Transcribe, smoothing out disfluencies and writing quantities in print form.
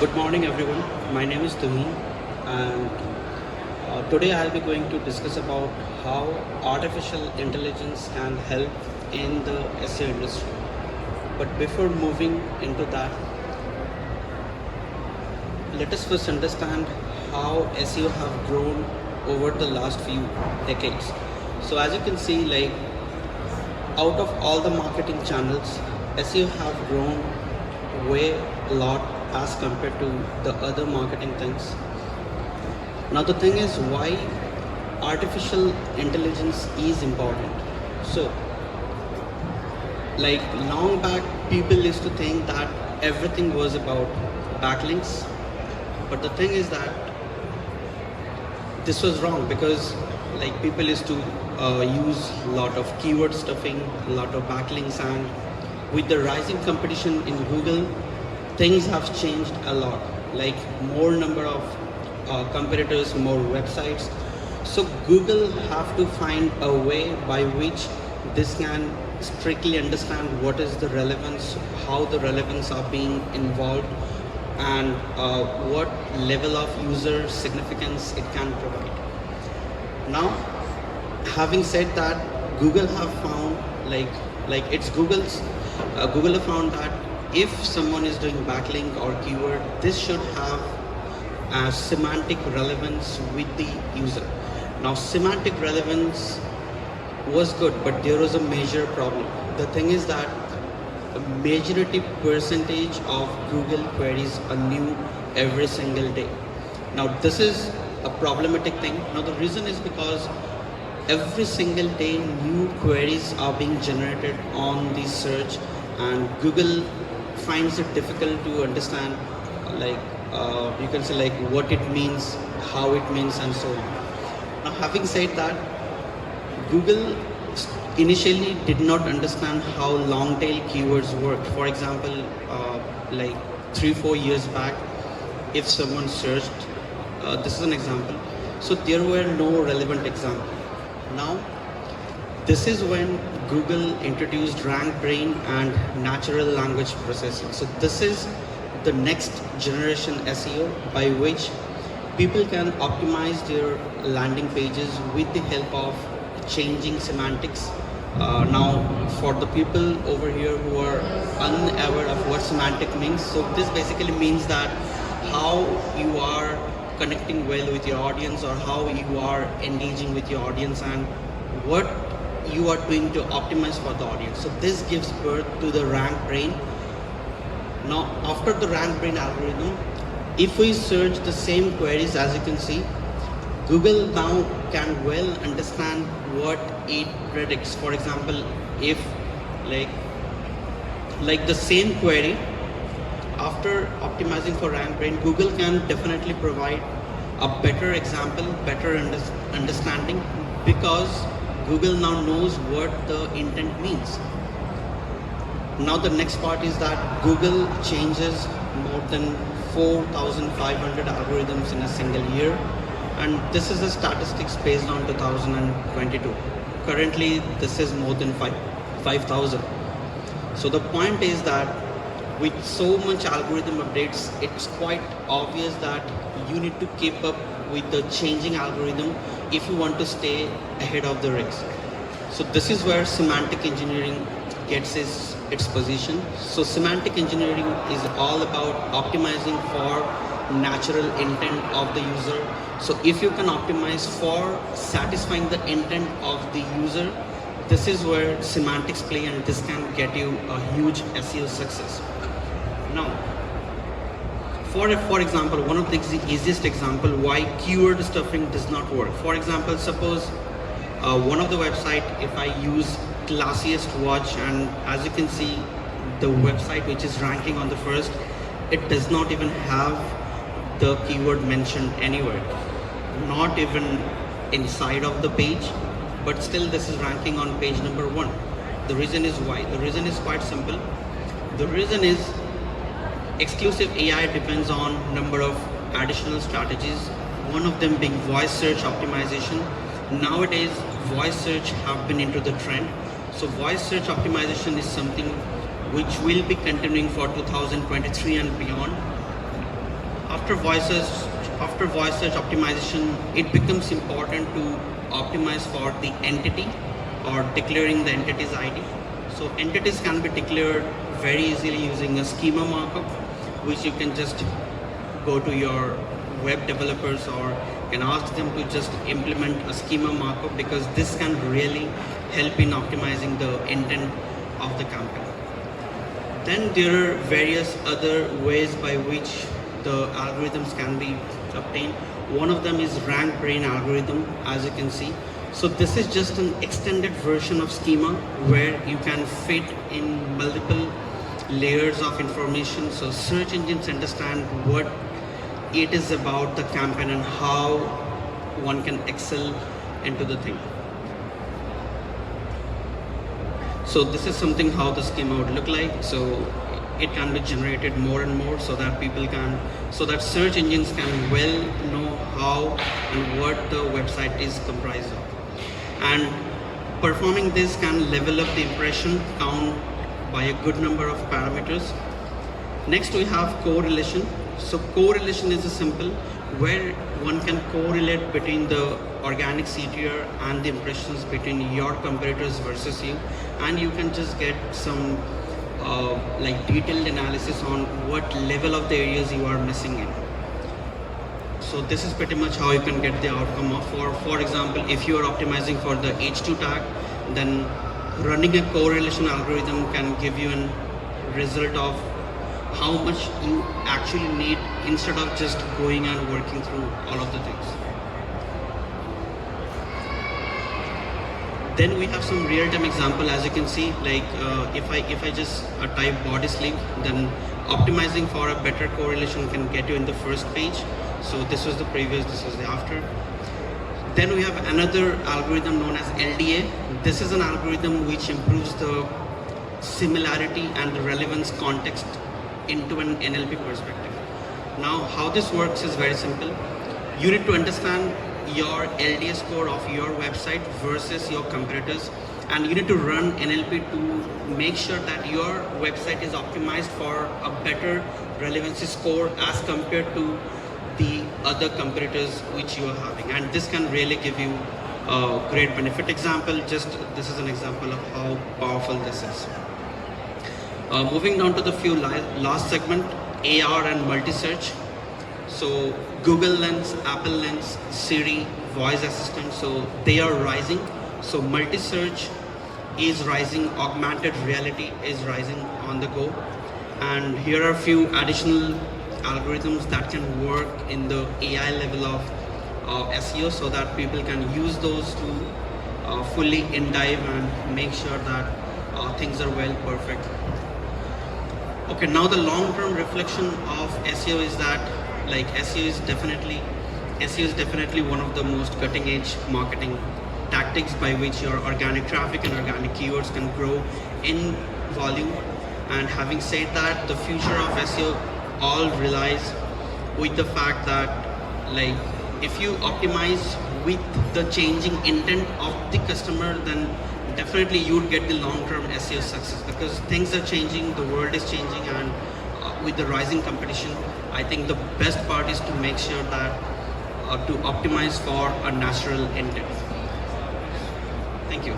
Good morning, everyone. My name is Tuhin, and today I'll be going to discuss about how artificial intelligence can help in the SEO industry. But before moving into that, let us first understand how SEO have grown over the last few decades. So as you can see, like out of all the marketing channels, SEO have grown way a lot as compared to the other marketing things. Now the thing is why artificial intelligence is important. So like long back people used to think that everything was about backlinks, but the thing is that this was wrong because like people used to use a lot of keyword stuffing, a lot of backlinks, and with the rising competition in Google, things have changed a lot. Like more number of competitors, more websites. So Google have to find a way by which this can strictly understand what is the relevance, how the relevance are being involved, and what level of user significance it can provide. Now, having said that, Google have found like it's Google have found that if someone is doing backlink or keyword, this should have a semantic relevance with the user. Now, semantic relevance was good, but there was a major problem. The thing is that a majority percentage of Google queries are new every single day. Now, this is a problematic thing. Now, the reason is because every single day new queries are being generated on the search, and Google finds it difficult to understand like you can say like what it means, how it means, and so on. Now having said that, Google initially did not understand how long tail keywords work. For example, like 3-4 years back, if someone searched, this is an example, so there were no relevant example. Now this is when Google introduced rank brain and natural language processing. So this is the next generation SEO by which people can optimize their landing pages with the help of changing semantics. Now for the people over here who are unaware of what semantic means, so this basically means that how you are connecting well with your audience, or how you are engaging with your audience, and what you are doing to optimize for the audience. So this gives birth to the rank brain. Now after the rank brain algorithm, if we search the same queries, as you can see, Google now can well understand what it predicts. For example, if like the same query, after optimizing for rank brain, Google can definitely provide a better example, better understanding, because Google now knows what the intent means. Now the next part is that Google changes more than 4,500 algorithms in a single year, and this is a statistics based on 2022. Currently this is more than 5,000. So the point is that with so much algorithm updates, it's quite obvious that you need to keep up with the changing algorithm if you want to stay ahead of the race. So this is where semantic engineering gets its position. So semantic engineering is all about optimizing for natural intent of the user. So if you can optimize for satisfying the intent of the user, this is where semantics play, and this can get you a huge SEO success. Now, for example, one of the easiest example why keyword stuffing does not work. For example, suppose one of the website, if I use classiest watch, and as you can see, the website which is ranking on the first, it does not even have the keyword mentioned anywhere, not even inside of the page, but still this is ranking on page number 1. The reason is why? The reason is quite simple. The reason is exclusive AI depends on number of additional strategies, one of them being voice search optimization. Nowadays voice search have been into the trend, so voice search optimization is something which will be continuing for 2023 and beyond. After voice search optimization, it becomes important to optimize for the entity or declaring the entity's ID. So entities can be declared very easily using a schema markup, which you can just go to your web developers or can ask them to just implement a schema markup, because this can really help in optimizing the intent of the campaign. Then there are various other ways by which the algorithms can be obtained. One of them is rank brain algorithm, as you can see. So this is just an extended version of schema where you can fit in multiple layers of information. So search engines understand what it is about the campaign and how one can excel into the thing. So this is something how the schema would look like. So it can be generated more and more so that search engines can well know how and what the website is comprised of. And performing this can level up the impression count by a good number of parameters. Next we have correlation. So correlation is a simple where one can correlate between the organic CTR and the impressions between your competitors versus you, and you can just get some like detailed analysis on what level of the areas you are missing in. So this is pretty much how you can get the outcome of, for example, if you are optimizing for the H2 tag, then running a correlation algorithm can give you a result of how much you actually need instead of just going and working through all of the things. Then we have some real-time example, as you can see, like if I just type body sleeve, then optimizing for a better correlation can get you in the first page. So this was the previous, this was the after. Then we have another algorithm known as LDA. This is an algorithm which improves the similarity and the relevance context into an NLP perspective. Now how this works is very simple. You need to understand your LDA score of your website versus your competitors, and you need to run NLP to make sure that your website is optimized for a better relevancy score as compared to the other competitors which you are having, and this can really give you a great benefit. Example, this is an example of how powerful this is. Moving down to the few last segment, AR and multi-search. So Google Lens, Apple Lens, Siri, voice assistant, so they are rising. So multi-search is rising, augmented reality is rising on the go. And here are a few additional algorithms that can work in the AI level of SEO, so that people can use those to fully in-dive and make sure that things are well perfect. Okay, now the long-term reflection of SEO is that like SEO is definitely one of the most cutting-edge marketing tactics by which your organic traffic and organic keywords can grow in volume. And having said that, the future of SEO all relies with the fact that like if you optimize with the changing intent of the customer, then definitely you would get the long-term SEO success, because things are changing, the world is changing, and with the rising competition, I think the best part is to make sure that to optimize for a natural intent. Thank you.